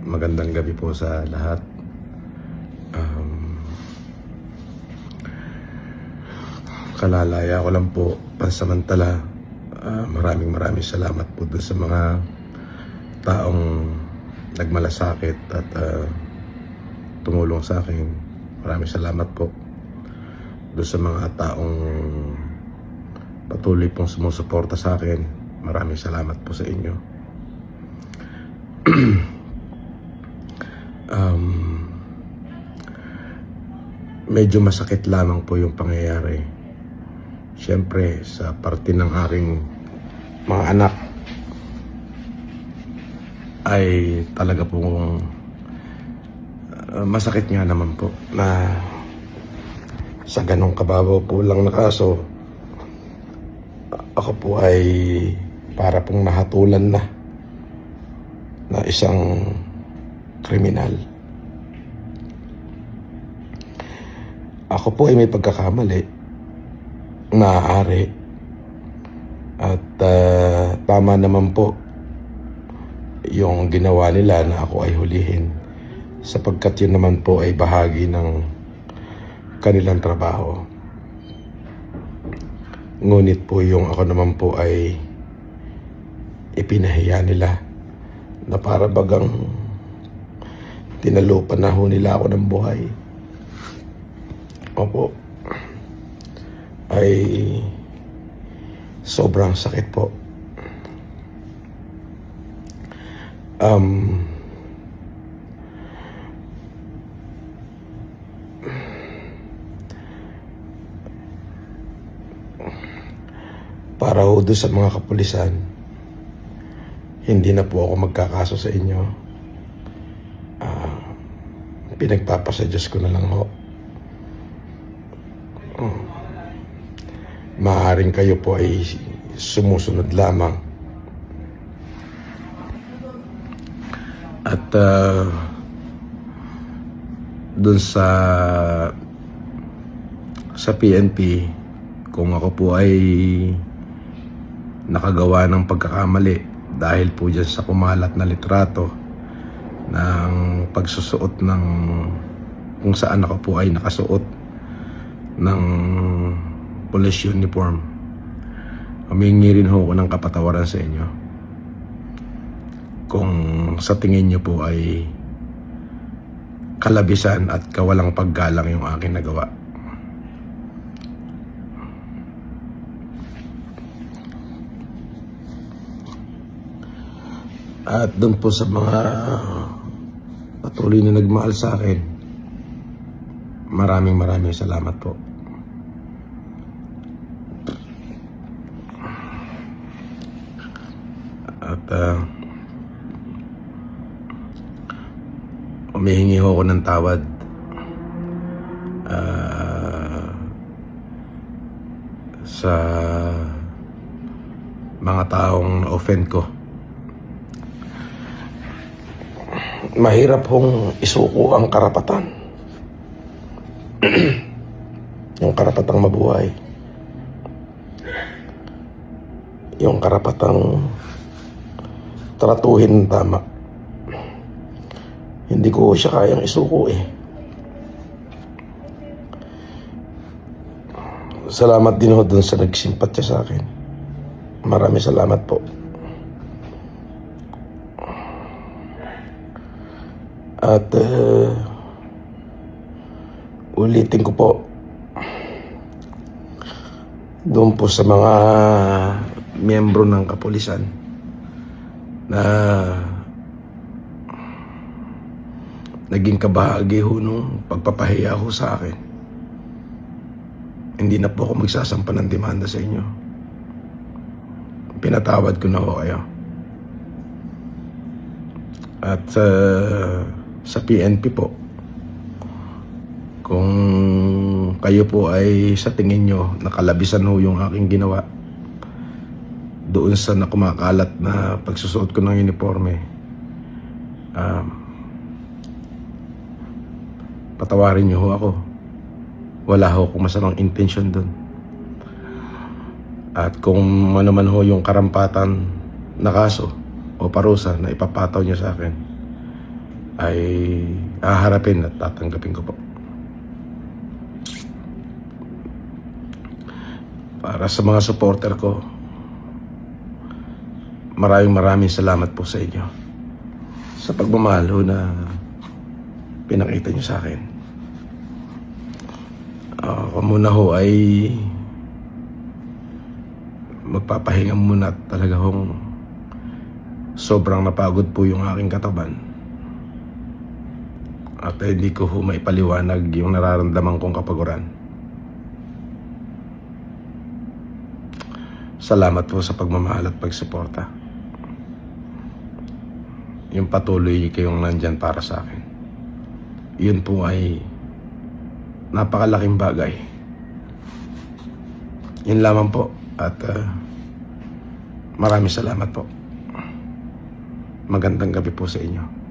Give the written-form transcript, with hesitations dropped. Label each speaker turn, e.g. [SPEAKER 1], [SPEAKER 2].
[SPEAKER 1] magandang gabi po sa lahat. Kalalaya ko lang po pansamantala. Maraming salamat po doon sa mga taong nagmalasakit at tumulong sa akin. Maraming salamat po doon sa mga taong patuloy pong sumusuporta sa akin. Maraming salamat po sa inyo. Medyo masakit lamang po yung pangyayari. Siyempre, sa parte ng aking mga anak ay talaga pong masakit nga naman po na sa ganong kababaw po lang na kaso ako po ay para pong nahatulan na isang kriminal. Ako po ay may pagkakamali, maaari, at tama naman po yung ginawa nila na ako ay hulihin, sapagkat yun naman po ay bahagi ng kanilang trabaho. Ngunit po yung ako naman po ay ipinahiya nila na para bagang tinalupan na ho nila ako ng buhay. Opo, ay sobrang sakit po. Para ho doon sa mga kapulisan, hindi na po ako magkakaso sa inyo. Pinagpapasa Diyos ko na lang ho. Maaaring kayo po ay sumusunod lamang. At dun sa PNP, kung ako po ay nakagawa ng pagkakamali dahil po dyan sa kumalat na litrato ng pagsusuot ng kung saan ako po ay nakasuot ng police uniform, humingi rin ho ako ng kapatawaran sa inyo kung sa tingin nyo po ay kalabisan at kawalang paggalang yung aking nagawa. At doon po sa mga patuloy na nagmahal sa akin, maraming salamat po. At humihingi ho ako ng tawad sa mga taong na-offend ko. Mahirap hong isuko ang karapatan. Yung karapatang mabuhay, yung karapatang tratuhin tama. Hindi ko siya kayang isuko eh. Salamat din ho dun sa nagsimpatya sa akin. Maraming salamat po. At ulitin ko po, doon po sa mga miyembro ng kapulisan na naging kabahagi ho nung pagpapahiya ho sa akin, hindi na po ako magsasampa ng demanda sa inyo. Pinatawad ko na ho kayo. At sa PNP po, kung kayo po ay sa tingin nyo nakalabisan ho yung aking ginawa doon sa nakumakalat na pagsusuot ko ng uniforme, patawarin nyo ho ako. Wala ho akong masamang intensyon doon. At kung ano man ho yung karampatan na kaso o parusa na ipapataw niya sa akin, ay haharapin at tatanggapin ko po. Para sa mga supporter ko, maraming salamat po sa inyo sa pagmamahal ho na pinakita nyo sa akin. Ako muna ho ay magpapahinga muna at talaga hong sobrang napagod po yung aking katawan. At hindi ko ho maipaliwanag yung nararamdaman kong kapaguran. Salamat po sa pagmamahal at pagsuporta. Yung patuloy kayong nandyan para sa akin. Yun po ay napakalaking bagay. Yun lamang po. At maraming salamat po. Magandang gabi po sa inyo.